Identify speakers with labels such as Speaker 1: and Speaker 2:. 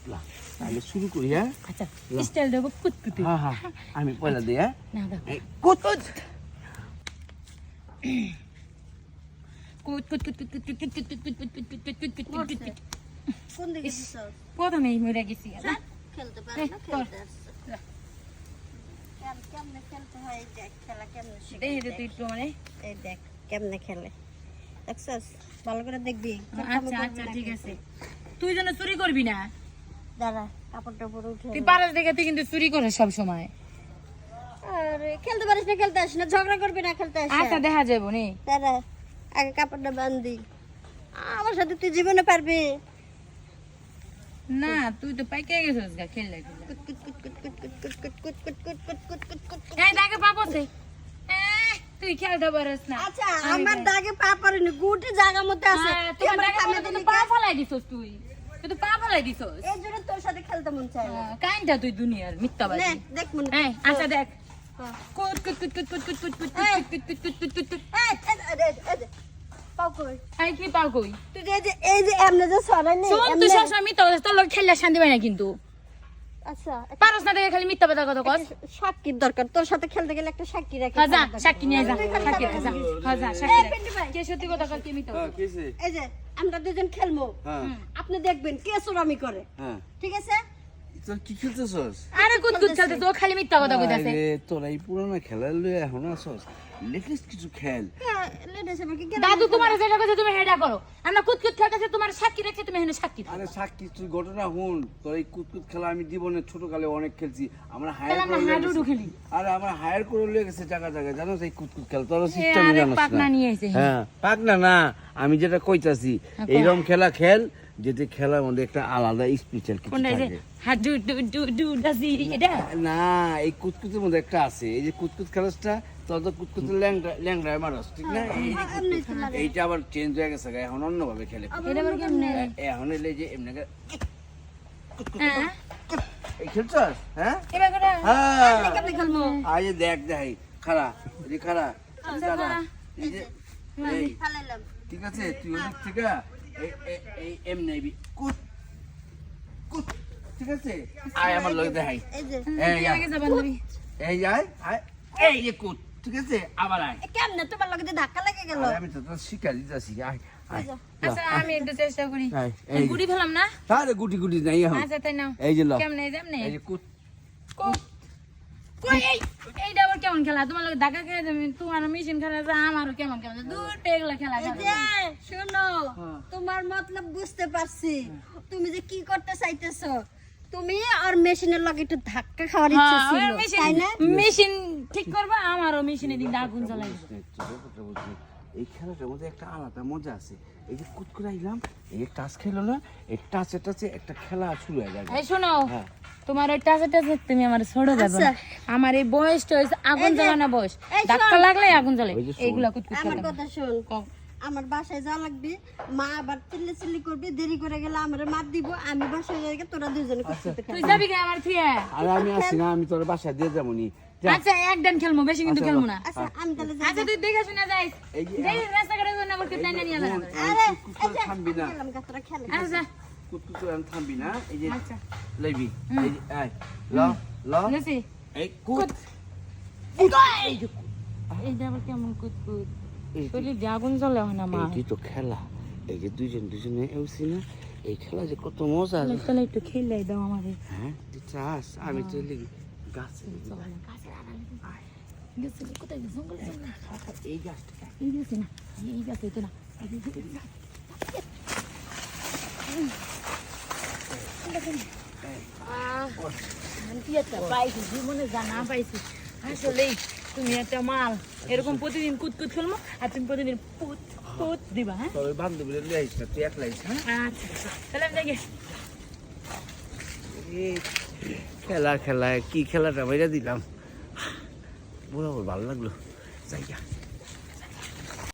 Speaker 1: কুতলা তাহলে শুরু করি হ্যাঁ
Speaker 2: আচ্ছা স্টাইল দেবো কুতকুতি
Speaker 1: হ্যাঁ হ্যাঁ আমি পয়লা দিই হ্যাঁ
Speaker 2: না দাও
Speaker 1: কুত
Speaker 2: কুত কুত কুত কুত কুত কুত কুত কুত কুত কুত কুত কুত কুত কুত কুত কুত
Speaker 3: কোন দিকে দিছ
Speaker 2: প্রথমেই মরে গেছি
Speaker 3: খেলতে পারে না খেলতে আসছে কেমনে খেলতে হয় এই দেখ খেলা কেমনে শিখে
Speaker 2: দেখে দে তুই একটু মানে
Speaker 3: এই দেখ কেমনে খেলে দেখছস ভালো করে দেখবি
Speaker 2: আচ্ছা আচ্ছা ঠিক আছে তুই যেন চুরি করবি না
Speaker 3: দাঁড়া কাপড়টা পরে উঠে
Speaker 2: তুই পারস দেখে তুই কিন্তু চুরি করিস সব সময়
Speaker 3: আরে খেলতে পারিস না খেলতে আসিস না ঝগড়া করবি না খেলতে আসিস
Speaker 2: আচ্ছা দেখা যাবো নে
Speaker 3: দাঁড়া আগে কাপড়টা বান্ধি আমার সাথে তুই জীবনে পারবি
Speaker 2: না তুই তো পাইকে গেছিস গা খেললে
Speaker 3: কুট কুট কুট কুট কুট কুট কুট কুট কুট কুট কুট কুট কুট কুট কুট
Speaker 2: এই দাগে পাপ আছে তুই খেলতে পারিস না
Speaker 3: আচ্ছা আমার দাগে পা পড়েনি গুটি জায়গা মধ্যে আছে
Speaker 2: তুই আমার দাগে পা ফলাই দিছস তুই তো পা ফলাই দিছস
Speaker 3: এই জন্য তোর সাথে খেলতে মন চায় না
Speaker 2: কাইন্ডা তুই দুনিয়ার মিথ্যাবাদী
Speaker 3: নে দেখ মনে
Speaker 2: এই আচ্ছা দেখ কুত কুত কুত কুত কুত কুত কুত কুত কুত কুত কুত কুত কুত
Speaker 3: এই পাও কই
Speaker 2: এই কি পাও কই
Speaker 3: তুই এই যে এমনে যে সরাই নে
Speaker 2: শোন তুই সবসময় মিথ্যাবাদী তোর লোক খেললে শান্তি পাই না কিন্তু
Speaker 3: আচ্ছা
Speaker 2: পারস না দেখে খালি মিথ্যাবাদী কথা কস
Speaker 3: সাক্ষীর দরকার তোর সাথে খেলতে গেলে একটা সাক্ষী রাখি
Speaker 2: হাজা সাক্ষী নিয়ে যা সাক্ষী যা হাজা সাক্ষী কে সত্যি কথা কর কে মিথ্যা কথা
Speaker 1: কিসে
Speaker 3: এই যে আমরা দুজন খেলবো
Speaker 1: হ্যাঁ
Speaker 3: আপনি দেখবেন কে চোরামি করে
Speaker 1: হ্যাঁ
Speaker 3: ঠিক আছে
Speaker 1: তো কি খেলতেছস
Speaker 2: আরে কুত কুত চলতে তো খালি মিথ্যা কথা কইতাছে
Speaker 1: আরে তোরা এই পুরানো খেলা লয়ে এখন আসস লেটেস্ট কিছু খেল
Speaker 3: লেডিস আমাকে
Speaker 2: দাদু তোমার যেটা কথা তুমি হেডা করো আমরা কুত কুত খেলতেছে তোমার সাক্ষী রেখে তুমি হেনে সাক্ষী দাও
Speaker 1: আরে সাক্ষী তুই ঘটনা হুন তোর এই কুতকুত খেলা আমি জীবনে ছোটকালে অনেক খেলছি আমরা
Speaker 2: তাহলে আমরা হাডুডু খেলি
Speaker 1: আরে আমরা হায়ার করে লয়ে গেছে জায়গা জায়গা জানো এই কুতকুত খেলা তোর সিস্টেম
Speaker 2: আরে
Speaker 1: জানোস
Speaker 2: পাকনা
Speaker 1: না
Speaker 2: নিয়ে আইছে
Speaker 1: হ্যাঁ পাকনা না আমি যেটা কইতাছি এইরকম খেলা খেল যেতে খেলার মধ্যে একটা আলাদা স্পেশাল কিছু
Speaker 2: কোনটা যে
Speaker 1: থাকে
Speaker 2: হাডু ডু ডু ডু দাসি এটা
Speaker 1: না এই কুতকুতের মধ্যে একটা আছে এই যে কুতকুত খেলাটা তোর তো কুতকুতের ল্যাংড়ায় মানুষ ঠিক না এই যে কুতকুত, এইটা আবার চেঞ্জ হয়ে গেছে এখন অন্যভাবে খেলে
Speaker 2: এটা আবার কেমনে
Speaker 1: এখন এলে যে এমনি
Speaker 2: হ্যাঁ
Speaker 1: এই খেলছস হ্যাঁ
Speaker 2: এবার করে
Speaker 1: হ্যাঁ
Speaker 3: কেমনে খেলবো
Speaker 1: আজ দেখ দেখ খারা এই খারা দাদা এই যে এই
Speaker 3: ফালাইলাম
Speaker 1: ঠিক আছে তুই ওদিক থেকে এই এমনি কুত কুত ঠিক আছে আয় আমার লগে দেখাই
Speaker 3: এই যে
Speaker 1: এই
Speaker 2: আগে যাবেন তুমি
Speaker 1: এই যায় এই যে কুত ঠিক আছে আবার আয়
Speaker 3: কেমনে তোমার লগে যে ধাক্কা লেগে গেল
Speaker 1: আরে আমি তো তোর শিকার দিতেছি আয় আয়
Speaker 2: আচ্ছা আমি একটু চেষ্টা করি
Speaker 1: আয়, এই
Speaker 2: গুড়ি ফেলাম না
Speaker 1: আরে গুটি গুটি নাই এখন
Speaker 2: আচ্ছা তাই নাও
Speaker 1: এই যে ল
Speaker 2: কেমনে যেমনে
Speaker 1: এই যে কুত
Speaker 2: কই এইটা আবার কেমন খেলা তোমার লোক ধাক্কা খেয়ে যাবে তোমার মেশিন খেলা আছে আমারও কেমন কেমন দূর পেগলা খেলা
Speaker 3: এই যে শোনো তোমার মতলব বুঝতে পারছি তুমি যে কি করতে চাইতেছো তুমি আর মেশিনের লগে একটু ধাক্কা খাওয়ার ইচ্ছা ছিল তাই না
Speaker 2: মেশিন ঠিক করবা আমারও মেশিনে দিন আগুন জ্বালাই
Speaker 1: এই খেলাটার মধ্যে একটা আলাদা মজা আছে এই যে কুত করে আইলাম এই টাচ খেলো না এই টাচে টাচে একটা খেলা শুরু হয়ে যাবে
Speaker 2: এই শোনো
Speaker 1: হ্যাঁ
Speaker 2: তোমার ওই টাচে টাচে তুমি আমার ছোট যাবে না আমার এই বয়সটা হইছে আগুন জ্বালানো বয়স
Speaker 3: এই
Speaker 2: ধাক্কা লাগলে আগুন জ্বলে
Speaker 1: ওই যে শোন।
Speaker 2: এইগুলা কুতকুত
Speaker 3: আমার
Speaker 2: খেলা
Speaker 3: কথা শোন আমার বাসায় যা লাগবে মা আবার চিল্লি চিল্লি করবে দেরি করে গেলে আমার মার দিব আমি বাসায় যাই তোরা দুজনে করতে
Speaker 2: তুই যাবি কি আমার থিয়া
Speaker 1: আর আমি আসি না আমি তোর বাসায় দিয়ে যাবো নি যা।
Speaker 2: আচ্ছা একদম খেলবো বেশি কিন্তু খেলবো না
Speaker 3: আচ্ছা আমি তাহলে যাই
Speaker 2: আচ্ছা তুই দেখে শুনে যাইস
Speaker 1: এই যে
Speaker 2: যাই রাস্তা করে না বলতে তাই না নিয়ে যাবে
Speaker 3: আরে
Speaker 1: কুত করে থামবি না
Speaker 3: খেলাম গাছরা খেলে
Speaker 2: আচ্ছা
Speaker 1: কুত করে থামবি না এই যে
Speaker 2: আচ্ছা
Speaker 1: লইবি এই যে আয় ল ল
Speaker 2: বুঝছি
Speaker 1: এই কুত
Speaker 2: এইটা আবার কেমন কুতকুত
Speaker 1: এই যে-
Speaker 2: শরীর দিয়ে আগুন জ্বলে হয় না মা
Speaker 1: এই তো খেলা এই যে দুজনে এসছি না এই খেলা যে কত মজা
Speaker 2: তাহলে একটু খেলে দাও আমারে
Speaker 1: হ্যাঁ তুই চাস আমি তো লিখি গাছে
Speaker 2: গেছে কোথায় জঙ্গল
Speaker 1: এই গাছটা
Speaker 2: এই গেছে না এই গেছে তো না পাইছি জীবনে জানা পাইছি আসলে তুমি একটা মাল এরকম প্রতিদিন কুতকুত খেলবো আর তুমি প্রতিদিন পুত পুত দিবা হ্যাঁ
Speaker 1: তবে বান্ধবীরা লিয়ে আইস না তুই একলাই হ্যাঁ
Speaker 2: আচ্ছা তাহলে আমি দেখি
Speaker 1: এই খেলা কি খেলাটা বাইরে দিলাম বরাবর ভালো লাগলো যাই